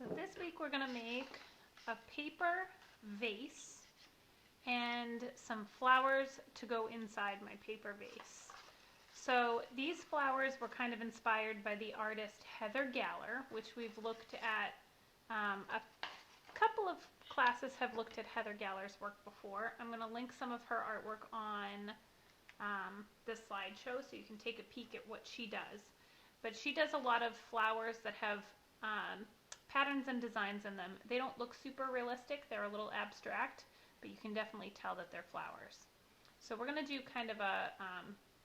So this week we're going to make a paper vase and some flowers to go inside my paper vase. So these flowers were kind of inspired by the artist Heather Galler, which we've looked at. A couple of classes have looked at Heather Galler's work before. I'm going to link some of her artwork on this slideshow so you can take a peek at what she does. But she does a lot of flowers that have patterns and designs in them. They don't look super realistic, they're a little abstract, but you can definitely tell that they're flowers. So we're going to do kind of a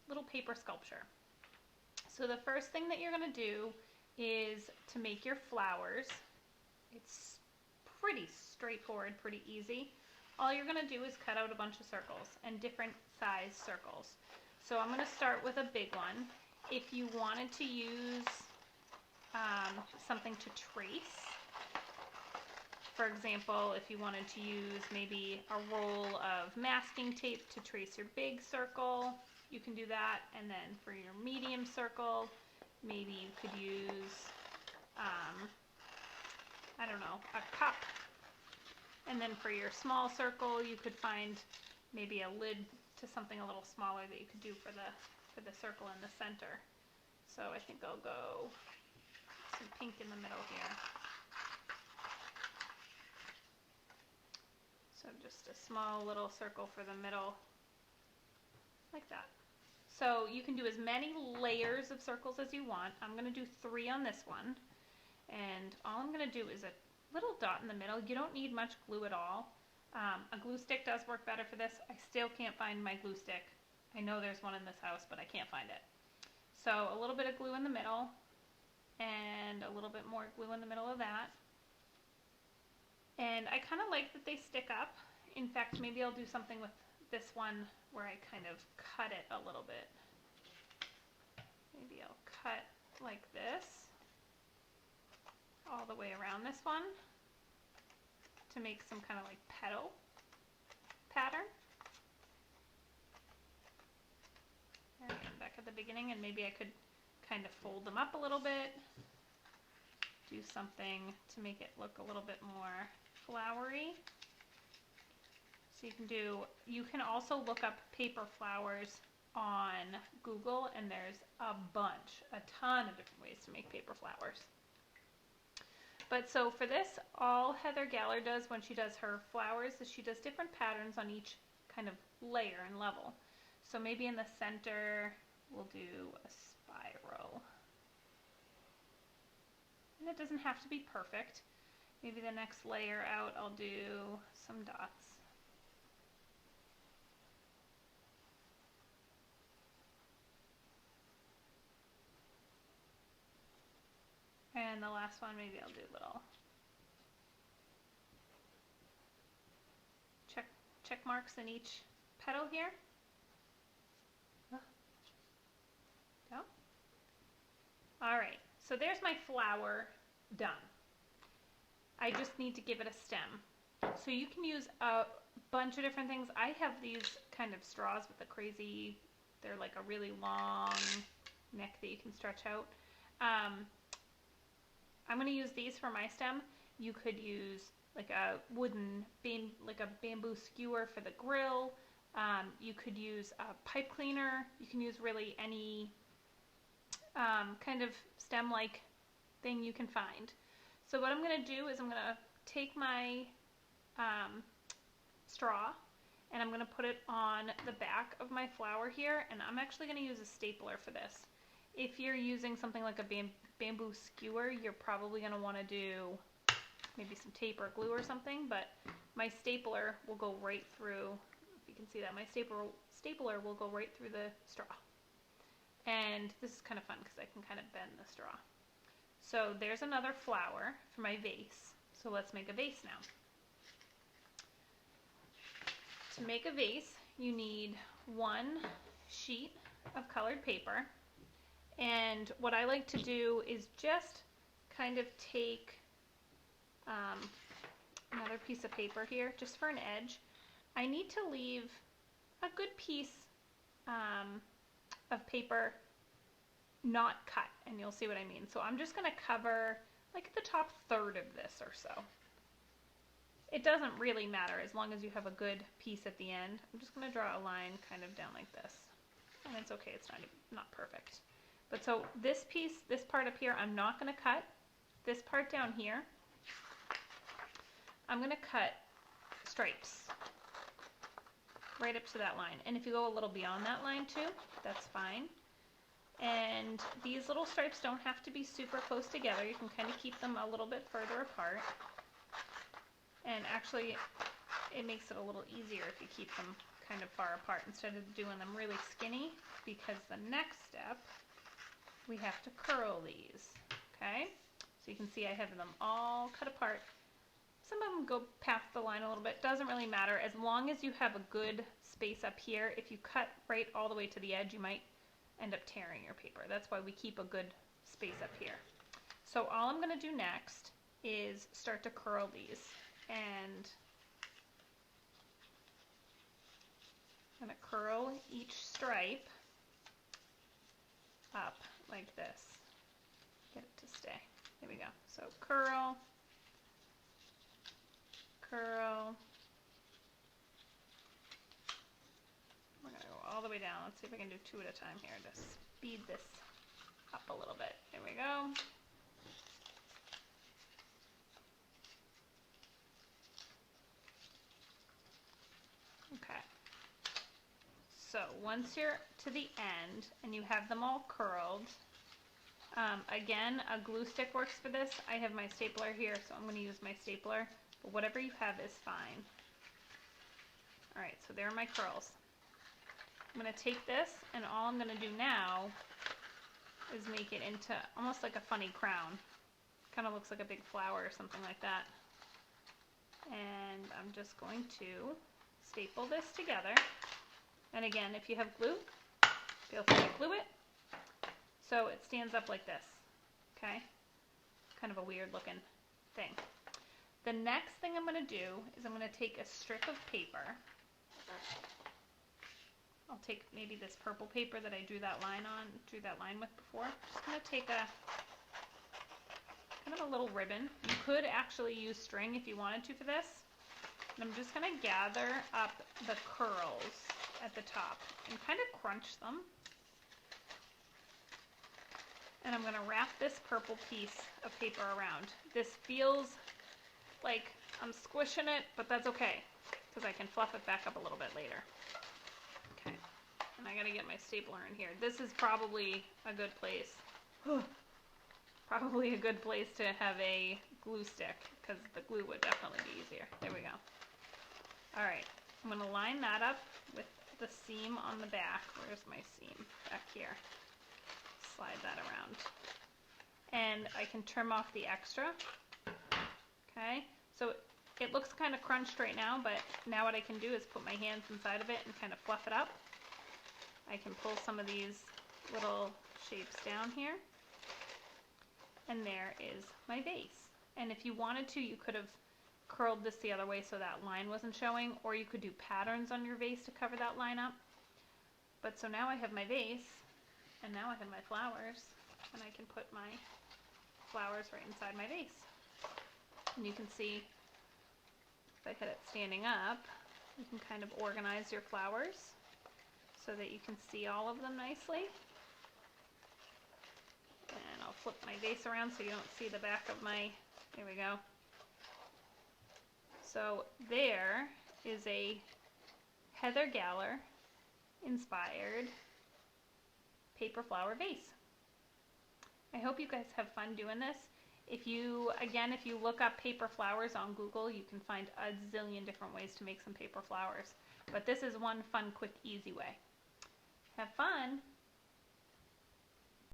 little paper sculpture. So the first thing that you're going to do is to make your flowers. It's pretty straightforward, pretty easy. All you're going to do is cut out a bunch of circles and different size circles. So I'm going to start with a big one. If you wanted to use something to trace, for example, if you wanted to use maybe a roll of masking tape to trace your big circle, you can do that. And then for your medium circle, maybe you could use, I don't know, a cup. And then for your small circle, you could find maybe a lid to something a little smaller that you could do for the circle in the center. So I think I'll go some pink in the middle here. So just a small little circle for the middle, like that. So you can do as many layers of circles as you want. I'm going to do 3 on this one. And all I'm going to do is a little dot in the middle. You don't need much glue at all. A glue stick does work better for this. I still can't find my glue stick. I know there's one in this house, but I can't find it. So a little bit of glue in the middle, and a little bit more glue in the middle of that. And I kind of like that they stick up. In fact, maybe I'll do something with this one where I kind of cut it a little bit. Maybe I'll cut like this all the way around this one to make some kind of like petal pattern. And back at the beginning, and maybe I could kind of fold them up a little bit, do something to make it look a little bit more flowery. So you can also look up paper flowers on Google, and there's a ton of different ways to make paper flowers. But so for this, all Heather Galler does when she does her flowers is she does different patterns on each kind of layer and level. So maybe in the center, we'll do a spiral. And it doesn't have to be perfect. Maybe the next layer out, I'll do some dots. And the last one, maybe I'll do little check marks in each petal here. Go. All right, so there's my flower done. I just need to give it a stem. So you can use a bunch of different things. I have these kind of straws with a crazy, they're like a really long neck that you can stretch out. I'm going to use these for my stem. You could use like a wooden, like a bamboo skewer for the grill. You could use a pipe cleaner. You can use really any kind of stem-like thing you can find. So what I'm going to do is I'm going to take my straw, and I'm going to put it on the back of my flower here, and I'm actually going to use a stapler for this. If you're using something like a bamboo skewer, you're probably going to want to do maybe some tape or glue or something, but my stapler will go right through, if you can see that, my stapler will go right through the straw. And this is kind of fun because I can kind of bend the straw. So there's another flower for my vase. So let's make a vase now. To make a vase, you need 1 sheet of colored paper. And what I like to do is just kind of take another piece of paper here, just for an edge. I need to leave a good piece of paper not cut, and you'll see what I mean. So I'm just going to cover like the top third of this or so. It doesn't really matter as long as you have a good piece at the end. I'm just going to draw a line kind of down like this. And it's okay, it's not perfect. But so this piece, this part up here, I'm not going to cut. This part down here, I'm going to cut stripes right up to that line. And if you go a little beyond that line too, that's fine. And these little stripes don't have to be super close together. You can kind of keep them a little bit further apart. And actually, it makes it a little easier if you keep them kind of far apart instead of doing them really skinny, because the next step, we have to curl these, okay? So you can see I have them all cut apart. Some of them go past the line a little bit. Doesn't really matter. As long as you have a good space up here, if you cut right all the way to the edge, you might end up tearing your paper. That's why we keep a good space up here. So all I'm going to do next is start to curl these. And I'm going to curl each stripe up like this. Get it to stay. There we go. So curl, curl. We're going to go all the way down. Let's see if I can do two at a time here to speed this up a little bit. There we go. Okay. So once you're to the end and you have them all curled, again, a glue stick works for this. I have my stapler here, so I'm going to use my stapler, but whatever you have is fine. Alright, so there are my curls. I'm going to take this, and all I'm going to do now is make it into almost like a funny crown. Kind of looks like a big flower or something like that. And I'm just going to staple this together. And again, if you have glue, feel free to glue it so it stands up like this. Okay? Kind of a weird looking thing. The next thing I'm going to do is I'm going to take a strip of paper. I'll take maybe this purple paper that I drew that line with before. Just going to take a kind of a little ribbon. You could actually use string if you wanted to for this. And I'm just going to gather up the curls at the top and kind of crunch them. And I'm going to wrap this purple piece of paper around. This feels like I'm squishing it, but that's okay, because I can fluff it back up a little bit later. Okay, and I got to get my stapler in here. This is probably a good place. Probably a good place to have a glue stick, because the glue would definitely be easier. There we go. Alright, I'm going to line that up with the seam on the back. Where's my seam? Back here. Slide that around. And I can trim off the extra. Okay, so it looks kind of crunched right now, but now what I can do is put my hands inside of it and kind of fluff it up. I can pull some of these little shapes down here. And there is my vase. And if you wanted to, you could have curled this the other way so that line wasn't showing, or you could do patterns on your vase to cover that line up. But so now I have my vase, and now I have my flowers, and I can put my flowers right inside my vase. And you can see, if I had it standing up, you can kind of organize your flowers so that you can see all of them nicely. And I'll flip my vase around so you don't see the back of my, there we go. So there is a Heather Galler inspired paper flower vase. I hope you guys have fun doing this. If you look up paper flowers on Google, you can find a zillion different ways to make some paper flowers. But this is one fun, quick, easy way. Have fun!